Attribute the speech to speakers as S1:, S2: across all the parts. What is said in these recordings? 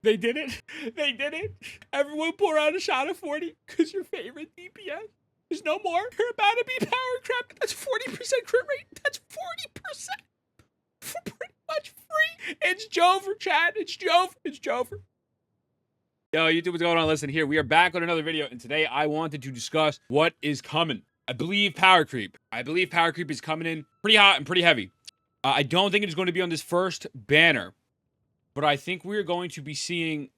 S1: They did it. They did it. Everyone pour out a shot of 40 because your favorite DPS is no more. You're about to be power crept. That's 40% crit rate. That's 40% for pretty much free. It's Jover, chat. It's Jover. It's Jover. Yo, YouTube, what's going on? Listen, here we are back on another video, and today I wanted to discuss what is coming. I believe power creep. Is coming in pretty hot and pretty heavy. I don't think it is going to be on this first banner, but I think we're going to be seeing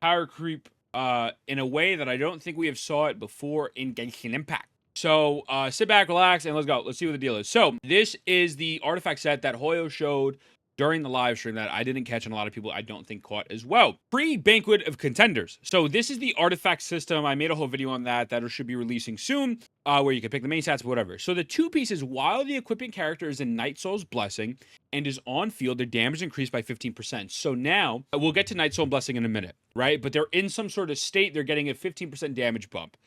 S1: power creep in a way that I don't think we have saw it before in Genshin Impact. So sit back, relax, and let's go. Let's see what the deal is. So this is the artifact set that Hoyo showed during the live stream that I didn't catch, and a lot of people I don't think caught as well. Pre-Banquet of Contenders. So this is the artifact system. I made a whole video on that should be releasing soon, where you can pick the main stats, whatever. So the two pieces, while the equipping character is in Night Soul's Blessing and is on field, their damage increased by 15%. So now, we'll get to Night Soul Blessing in a minute, right? But they're in some sort of state, they're getting a 15% damage bump.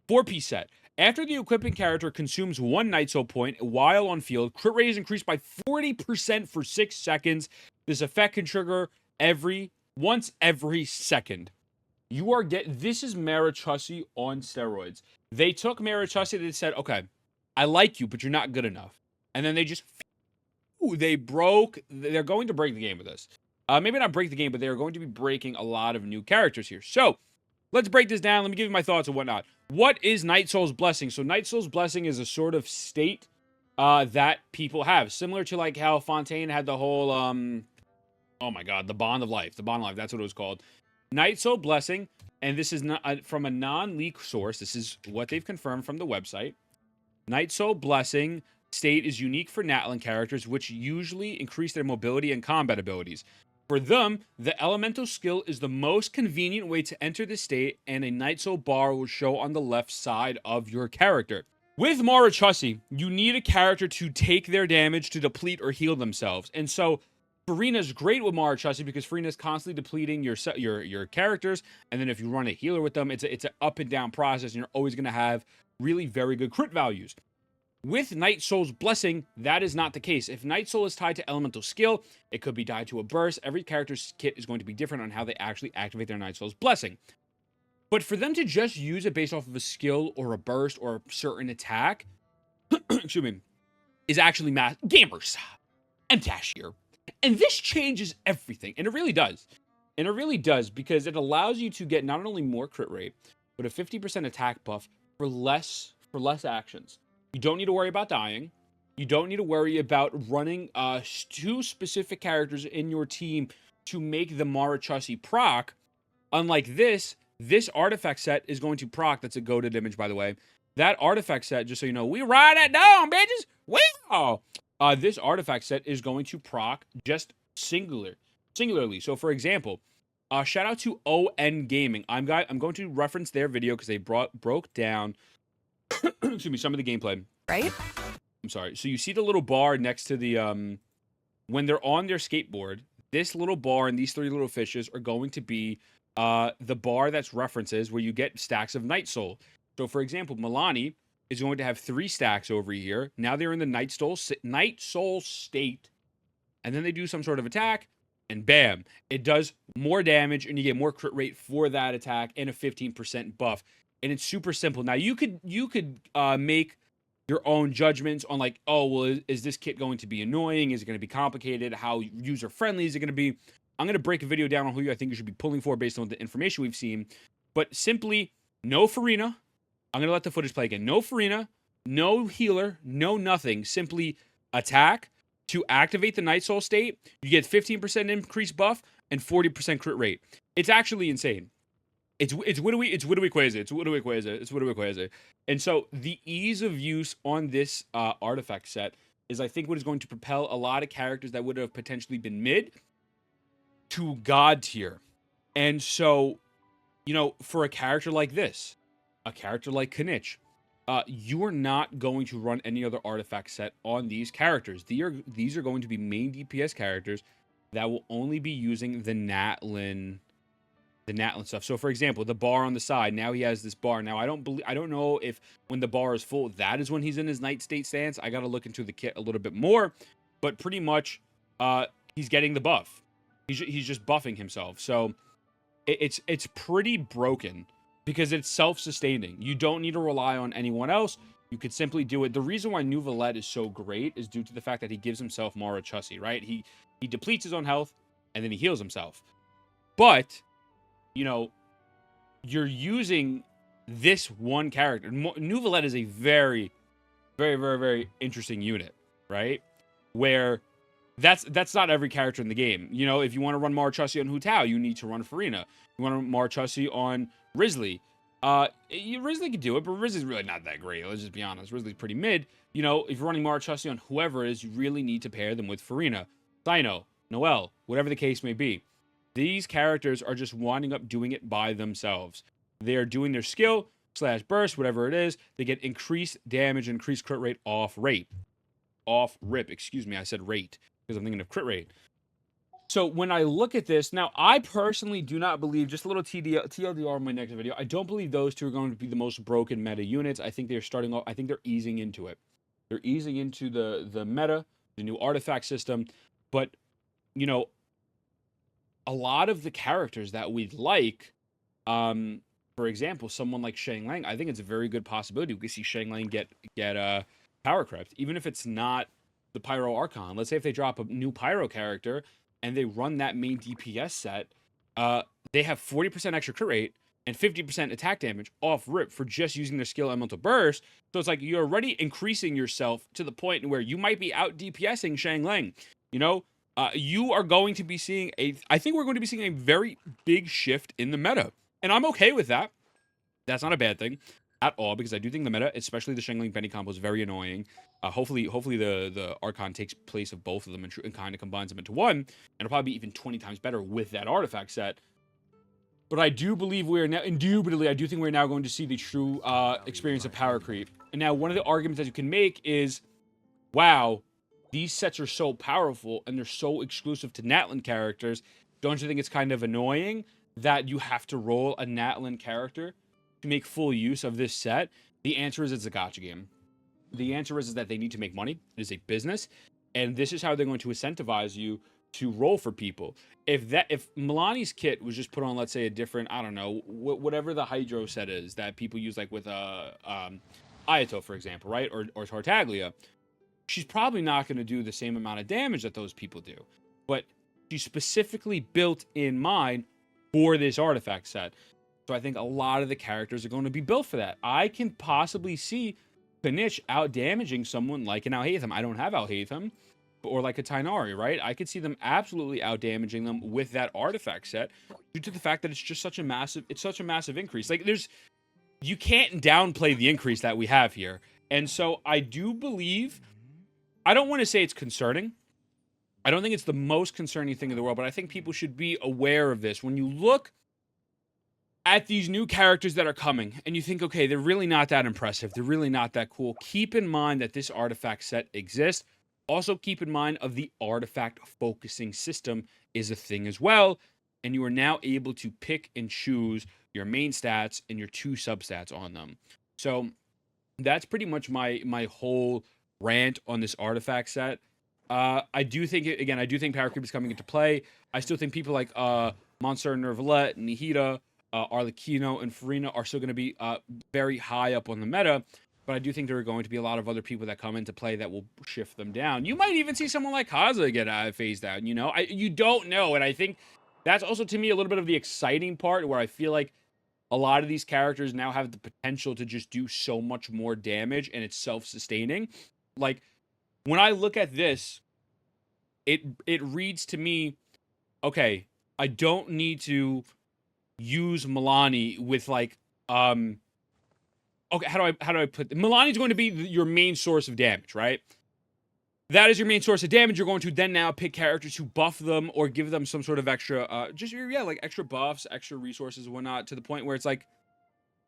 S1: 4-piece set. After the equipping character consumes 1 Night Soul point while on field, crit rate is increased by 40% for 6 seconds. This effect can trigger once every second. This is Marichussy on steroids. They took Marichussy, they said, okay, I like you, but you're not good enough. And then they just, they're going to break the game with this. Maybe not break the game, but they're going to be breaking a lot of new characters here. So, let's break this down. Let me give you my thoughts and whatnot. What is Night Soul's Blessing? So Night Soul's Blessing is a sort of state that people have. Similar to like how Fontaine had the whole, oh my god, the Bond of Life. The Bond of Life, that's what it was called. Night Soul Blessing, and this is not from a non-leak source. This is what they've confirmed from the website. Night Soul Blessing state is unique for Natlan characters, which usually increase their mobility and combat abilities. For them, the elemental skill is the most convenient way to enter the state, and a Night Soul bar will show on the left side of your character. With Marichussy, you need a character to take their damage to deplete or heal themselves. And so, Farina's great with Marichussy because Farina's constantly depleting your characters, and then if you run a healer with them, it's an up and down process, and you're always going to have really very good crit values. With Night Soul's Blessing, that is not the case. If Night Soul is tied to elemental skill, it could be tied to a burst. Every character's kit is going to be different on how they actually activate their Night Soul's Blessing. But for them to just use it based off of a skill or a burst or a certain attack, excuse me, is actually gamers and Tash here. And this changes everything. And it really does. And it really does because it allows you to get not only more crit rate, but a 50% attack buff for less actions. You don't need to worry about dying. You don't need to worry about running 2 specific characters in your team to make the Marichussy proc. Unlike this artifact set is going to proc. That's a goated image, by the way. That artifact set, just so you know, we ride it down, bitches. Wow. This artifact set is going to proc just singularly. So, for example, shout out to ON Gaming. I'm going to reference their video because they broke down excuse me, some of the gameplay.
S2: Right?
S1: I'm sorry. So you see the little bar next to the, when they're on their skateboard, this little bar and these 3 little fishes are going to be the bar that's references where you get stacks of Night Soul. So for example, Milani is going to have 3 stacks over here. Now they're in the Night Soul state. And then they do some sort of attack and bam, it does more damage and you get more crit rate for that attack and a 15% buff. And it's super simple. Now, you could make your own judgments on like, oh, well, is this kit going to be annoying? Is it going to be complicated? How user-friendly is it going to be? I'm going to break a video down on who I think you should be pulling for based on the information we've seen. But simply, no Farina. I'm going to let the footage play again. No Farina, no healer, no nothing. Simply attack to activate the Night Soul state. You get 15% increased buff and 40% crit rate. It's actually insane. It's Widowy Quasi. And so the ease of use on this artifact set is, I think, what is going to propel a lot of characters that would have potentially been mid to god tier. And so, you know, for a character like this, a character like Kanich, you are not going to run any other artifact set on these characters. These are going to be main DPS characters that will only be using the Natlan stuff. So for example, the bar on the side, now he has this bar. Now I don't know if when the bar is full, that is when he's in his night state stance. I got to look into the kit a little bit more, but pretty much he's getting the buff. He's just buffing himself. So it's pretty broken because it's self-sustaining. You don't need to rely on anyone else. You could simply do it. The reason why Nuvalet is so great is due to the fact that he gives himself Mara Chussi, right? He depletes his own health and then he heals himself. But, you know, you're using this one character. Nuvalet is a very, very, very, very interesting unit, right? Where that's not every character in the game. You know, if you want to run Mara Chussi on Hu Tao, you need to run Farina. You want to run Mara Chussi on Risley. Risley could do it, but Risley's really not that great. Let's just be honest. Risley's pretty mid. You know, if you're running Mara Chussi on whoever it is, you really need to pair them with Farina, Sino, Noelle, whatever the case may be. These characters are just winding up doing it by themselves. They are doing their skill / burst, whatever it is. They get increased damage, increased crit rate off rip. Excuse me, I said rate because I'm thinking of crit rate. So when I look at this, now I personally do not believe, just a little TLDR in my next video, I don't believe those two are going to be the most broken meta units. I think they're starting off, I think they're easing into it. They're easing into the meta, the new artifact system. But, you know, a lot of the characters that we like, for example, someone like Shang Lang, I think it's a very good possibility we could see Shang Lang get power crept, even if it's not the Pyro Archon. Let's say if they drop a new Pyro character and they run that main DPS set, they have 40% extra crit rate and 50% attack damage off rip for just using their skill Elemental Burst. So it's like you're already increasing yourself to the point where you might be out DPSing Shang Lang. You know, you are going to be seeing I think we're going to be seeing a very big shift in the meta. And I'm okay with that. That's not a bad thing at all, because I do think the meta, especially the Shang Lang Benny combo, is very annoying. Hopefully the Archon takes place of both of them and kind of combines them into one, and it'll probably be even 20 times better with that artifact set. But I do believe we're now, indubitably, I do think we're now going to see the true experience of power creep. And now one of the arguments that you can make is, wow, these sets are so powerful and they're so exclusive to Natlan characters. Don't you think it's kind of annoying that you have to roll a Natlan character to make full use of this set? The answer is it's a gacha game. The answer is that they need to make money. It is a business, and this is how they're going to incentivize you to roll for people. If Milani's kit was just put on, let's say, a different, I don't know, whatever the Hydro set is that people use, like with Ayato, for example, right, or Tartaglia, she's probably not going to do the same amount of damage that those people do. But she's specifically built in mind for this artifact set. So I think a lot of the characters are going to be built for that. I can possibly see Panish out damaging someone like an Alhaitham. I don't have Alhaitham, or like a Tainari, right? I could see them absolutely out damaging them with that artifact set due to the fact that it's just such a massive increase. Like you can't downplay the increase that we have here. And so I do believe, I don't want to say it's concerning. I don't think it's the most concerning thing in the world, but I think people should be aware of this. When you look at these new characters that are coming and you think, okay, they're really not that impressive, they're really not that cool, keep in mind that this artifact set exists. Also keep in mind of the artifact focusing system is a thing as well, and you are now able to pick and choose your main stats and your 2 substats on them. So that's pretty much my whole rant on this artifact set. I do think power creep is coming into play. I still think people like Monster Nervalet, Nihida, Arlecchino, and Farina are still going to be very high up on the meta, but I do think there are going to be a lot of other people that come into play that will shift them down. You might even see someone like Kaza get phased out, you know? You don't know, and I think that's also, to me, a little bit of the exciting part, where I feel like a lot of these characters now have the potential to just do so much more damage, and it's self-sustaining. Like, when I look at this, it reads to me, okay, I don't need to use Milani with like okay, how do I put Milani's going to be your main source of damage, right? That is your main source of damage. You're going to then now pick characters who buff them or give them some sort of extra like extra buffs, extra resources and whatnot, to the point where it's like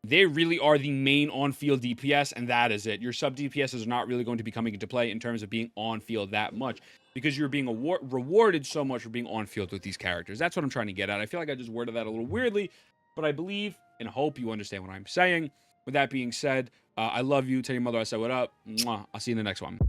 S1: they really are the main on-field DPS, and that is it. Your sub DPSs are not really going to be coming into play in terms of being on-field that much, because you're being rewarded so much for being on-field with these characters. That's what I'm trying to get at. I feel like I just worded that a little weirdly, but I believe and hope you understand what I'm saying. With that being said, I love you. Tell your mother I said what up. Mwah. I'll see you in the next one.